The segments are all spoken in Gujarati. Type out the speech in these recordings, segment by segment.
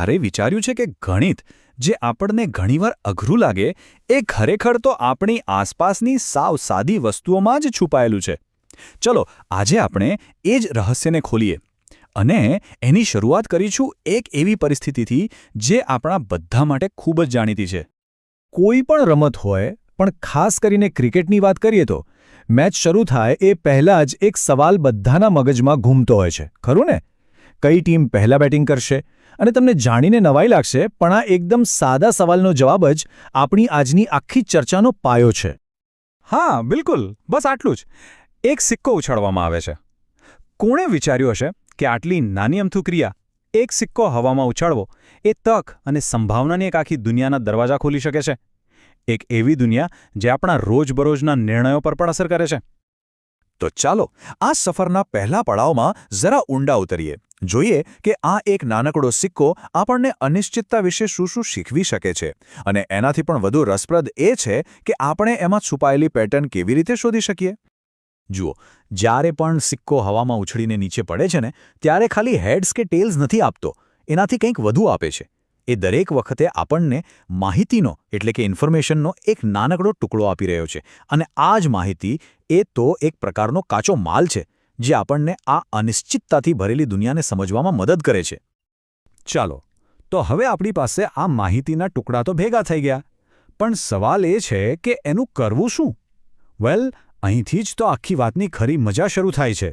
ક્યારે વિચાર્યું છે કે ગણિત જે આપણને ઘણીવાર અઘરું લાગે એ ખરેખર તો આપણી આસપાસની સાવ સાદી વસ્તુઓમાં જ છુપાયેલું છે? ચલો આજે આપણે એ જ રહસ્યને ખોલીએ અને એની શરૂઆત કરીશું એક એવી પરિસ્થિતિથી જે આપણા બધા માટે ખૂબ જ જાણીતી છે. કોઈ પણ રમત હોય, પણ ખાસ કરીને ક્રિકેટની વાત કરીએ તો મેચ શરૂ થાય એ પહેલાં જ એક સવાલ બધાના મગજમાં ઘૂમતો હોય છે, ખરું ને? કઈ ટીમ પહેલાં બેટિંગ કરશે? અને તમને જાણીને નવાઈ લાગશે, પણ આ એકદમ સાદા સવાલનો જવાબ જ આપણી આજની આખી ચર્ચાનો પાયો છે. હા, બિલકુલ, બસ આટલું જ. એક સિક્કો ઉછાળવામાં આવે છે. કોણે વિચાર્યું હશે કે આટલી નાની અમથું ક્રિયા, એક સિક્કો હવામાં ઉછાળવો, એ તક અને સંભાવનાની એક આખી દુનિયાના દરવાજા ખોલી શકે છે? એક એવી દુનિયા જે આપણા રોજબરોજના નિર્ણયો પર પણ અસર કરે છે. તો ચાલો આ સફરના પહેલા પડાવમાં જરા ઊંડા ઉતરીએ. જોઈએ કે આ એક નાનકડો સિક્કો આપણને અનિશ્ચિતતા વિશે શું શું શીખવી શકે છે, અને એનાથી પણ વધુ રસપ્રદ એ છે કે આપણે એમાં છુપાયેલી પેટર્ન કેવી રીતે શોધી શકીએ. જુઓ, જ્યારે પણ સિક્કો હવામાં ઉછળીને નીચે પડે છે ને, ત્યારે ખાલી હેડ્સ કે ટેલ્સ નથી આપતો, એનાથી કંઈક વધુ આપે છે. એ દરેક વખતે આપણને માહિતીનો એટલે કે ઇન્ફોર્મેશનનો એક નાનકડો ટુકડો આપી રહ્યો છે, અને આ જ માહિતી એ તો એક પ્રકારનો કાચો માલ છે જે આપણને આ અનિશ્ચિતતાથી ભરેલી દુનિયાને સમજવામાં મદદ કરે છે. ચાલો, તો હવે આપણી પાસે આ માહિતીના ટુકડા તો ભેગા થઈ ગયા, પણ સવાલ એ છે કે એનું કરવું શું? વેલ, અહીંથી જ તો આખી વાતની ખરી મજા શરૂ થાય છે.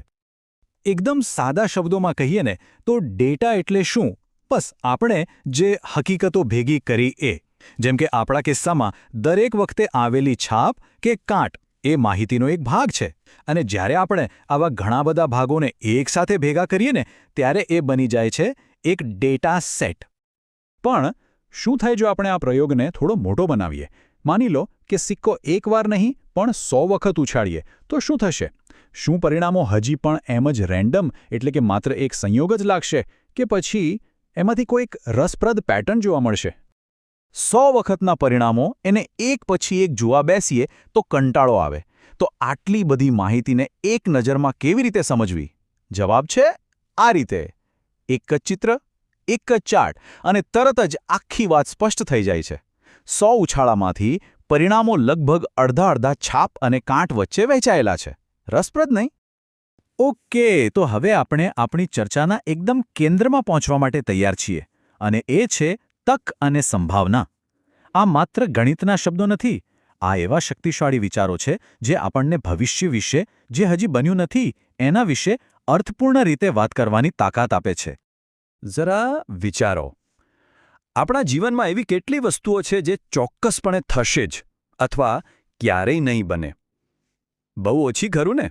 એકદમ સાદા શબ્દોમાં કહીએ ને તો ડેટા એટલે શું? બસ આપણે જે હકીકતો ભેગી કરી એ. જેમ કે આપણા કિસ્સામાં દરેક વખતે આવેલી છાપ કે કાંટ એ માહિતીનો એક ભાગ છે, અને જ્યારે આપણે આવા ઘણા બધા ભાગોને એકસાથે ભેગા કરીએ ને ત્યારે એ બની જાય છે એક ડેટા સેટ. પણ શું થાય જો આપણે આ પ્રયોગને થોડો મોટો બનાવીએ? માની લો કે સિક્કો એકવાર નહીં પણ 100 વખત ઉછાળીએ તો શું થશે? શું પરિણામો હજી પણ એમ જ રેન્ડમ એટલે કે માત્ર એક સંયોગ જ લાગશે, કે પછી એમાંથી કોઈક રસપ્રદ પેટર્ન જોવા મળશે? 100 વખતના પરિણામો એને એક પછી એક જોવા બેસીએ તો કંટાળો આવે. તો આટલી બધી માહિતીને એક નજરમાં કેવી રીતે સમજવી? જવાબ છે આ રીતે. એક જ ચિત્ર, એક જ ચાર્ટ, અને તરત જ આખી વાત સ્પષ્ટ થઈ જાય છે. 100 ઉછાળામાંથી પરિણામો લગભગ અડધા છાપ અને કાંટ વચ્ચે વહેંચાયેલા છે. રસપ્રદ નહીં? ઓકે, તો હવે આપણે આપણી ચર્ચાના એકદમ કેન્દ્રમાં પહોંચવા માટે તૈયાર છીએ, અને એ છે તક અને સંભાવના. આ માત્ર ગણિતના શબ્દો નથી. આ એવા શક્તિશાળી વિચારો છે જે આપણને ભવિષ્ય વિશે, જે હજી બન્યું નથી, એના વિશે અર્થપૂર્ણ રીતે વાત કરવાની તાકાત આપે છે. જરા વિચારો, આપણા જીવનમાં એવી કેટલી વસ્તુઓ છે જે ચોક્કસપણે થશે જ, અથવા ક્યારેય નહીં બને? બહુ ઓછી, ખરું ને?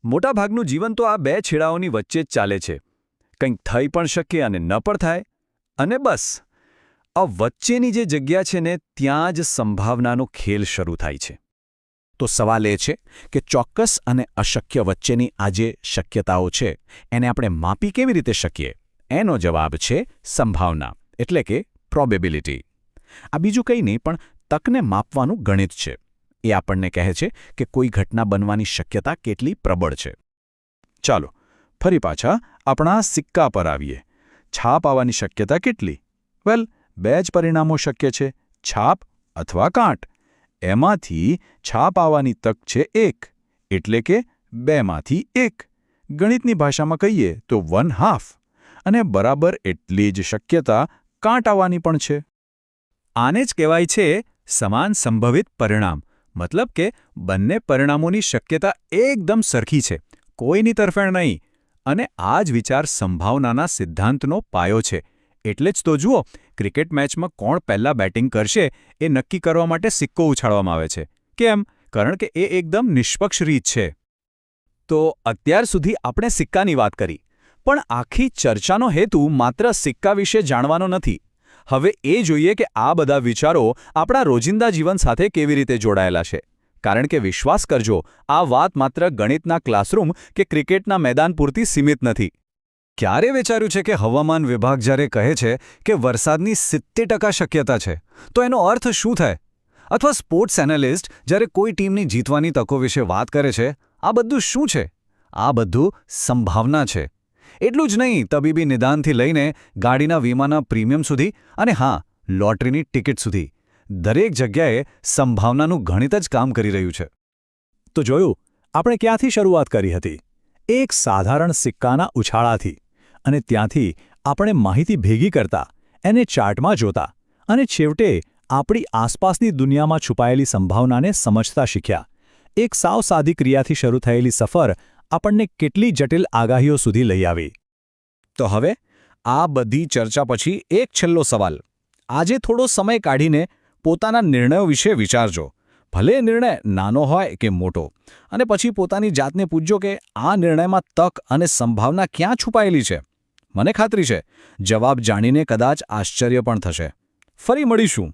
મોટાભાગનું જીવન તો આ બે છેડાઓની વચ્ચે જ ચાલે છે. કંઈક થઈ પણ શકે અને ન પણ થાય. અને બસ આ વચ્ચેની જે જગ્યા છે ને, ત્યાં જ સંભાવનાનો ખેલ શરૂ થાય છે. તો સવાલ એ છે કે ચોક્કસ અને અશક્ય વચ્ચેની આ જે શક્યતાઓ છે એને આપણે માપી કેવી રીતે શકીએ? એનો જવાબ છે સંભાવના, એટલે કે પ્રોબેબિલિટી. આ બીજું કંઈ નહીં પણ તકને માપવાનું ગણિત છે. એ આપણને કહે છે કે કોઈ ઘટના બનવાની શક્યતા કેટલી પ્રબળ છે. ચાલો ફરી પાછા આપણા સિક્કા પર આવીએ. છાપ આવવાની શક્યતા કેટલી? વેલ, 2 જ પરિણામો શક્ય છે, છાપ અથવા કાંટ. એમાંથી છાપ આવવાની તક છે 1, એટલે કે 2માંથી 1. ગણિતની ભાષામાં કહીએ તો 1/2. અને બરાબર એટલી જ શક્યતા કાંટ આવવાની પણ છે. આને જ કહેવાય છે સમાન સંભવિત પરિણામ. મતલબ કે બંને પરિણામોની શક્યતા એકદમ સરખી છે, કોઈની તરફેણ નહીં. અને આ જ વિચાર સંભાવનાના સિદ્ધાંતનો પાયો છે. એટલે જ તો જુઓ, ક્રિકેટ મેચમાં કોણ પહેલાં બેટિંગ કરશે એ નક્કી કરવા માટે સિક્કો ઉછાળવામાં આવે છે. કેમ? કારણ કે એ એકદમ નિષ્પક્ષ રીત છે. તો અત્યાર સુધી આપણે સિક્કાની વાત કરી, પણ આખી ચર્ચાનો હેતુ માત્ર સિક્કા વિશે જાણવાનો નથી. હવે એ જોઈએ કે આ બધા વિચારો આપણા રોજિંદા જીવન સાથે કેવી રીતે જોડાયેલા છે. કારણ કે વિશ્વાસ કરજો, આ વાત માત્ર ગણિતના ક્લાસરૂમ કે ક્રિકેટના મેદાન પૂરતી સીમિત નથી. ક્યારે વિચાર્યું છે કે હવામાન વિભાગ જ્યારે કહે છે કે વરસાદની 70% શક્યતા છે, તો એનો અર્થ શું થાય? અથવા સ્પોર્ટ્સ એનાલિસ્ટ જ્યારે કોઈ ટીમની જીતવાની તકો વિશે વાત કરે છે, આ બધું શું છે? આ બધું સંભાવના છે. એટલું જ નહીં, તબીબી નિદાનથી લઈને ગાડીના વીમાના પ્રીમિયમ સુધી અને હા, લોટરીની ટિકિટ સુધી દરેક જગ્યાએ સંભાવનાનું ગણિત જ કામ કરી રહ્યું છે. તો જોયું, આપણે ક્યાંથી શરૂઆત કરી હતી? એક સાધારણ સિક્કાના ઉછાળાથી. અને ત્યાંથી આપણે માહિતી ભેગી કરતા, એને ચાર્ટમાં જોતા અને છેવટે આપણી આસપાસની દુનિયામાં છુપાયેલી સંભાવનાને સમજતા શીખ્યા. એક સાવ સાદી ક્રિયાથી શરૂ થયેલી સફર આપણને કેટલી જટિલ આગાહીઓ સુધી લઈ આવી. તો હવે આ બધી ચર્ચા પછી એક છેલ્લો સવાલ. આજે થોડો સમય કાઢીને પોતાના નિર્ણયો વિશે વિચારજો. ભલે નિર્ણય નાનો હોય કે મોટો. અને પછી પોતાની જાતને પૂછજો કે આ નિર્ણયમાં તક અને સંભાવના ક્યાં છુપાયેલી છે. મને ખાતરી છે, જવાબ જાણીને કદાચ આશ્ચર્ય પણ થશે. ફરી મળીશું.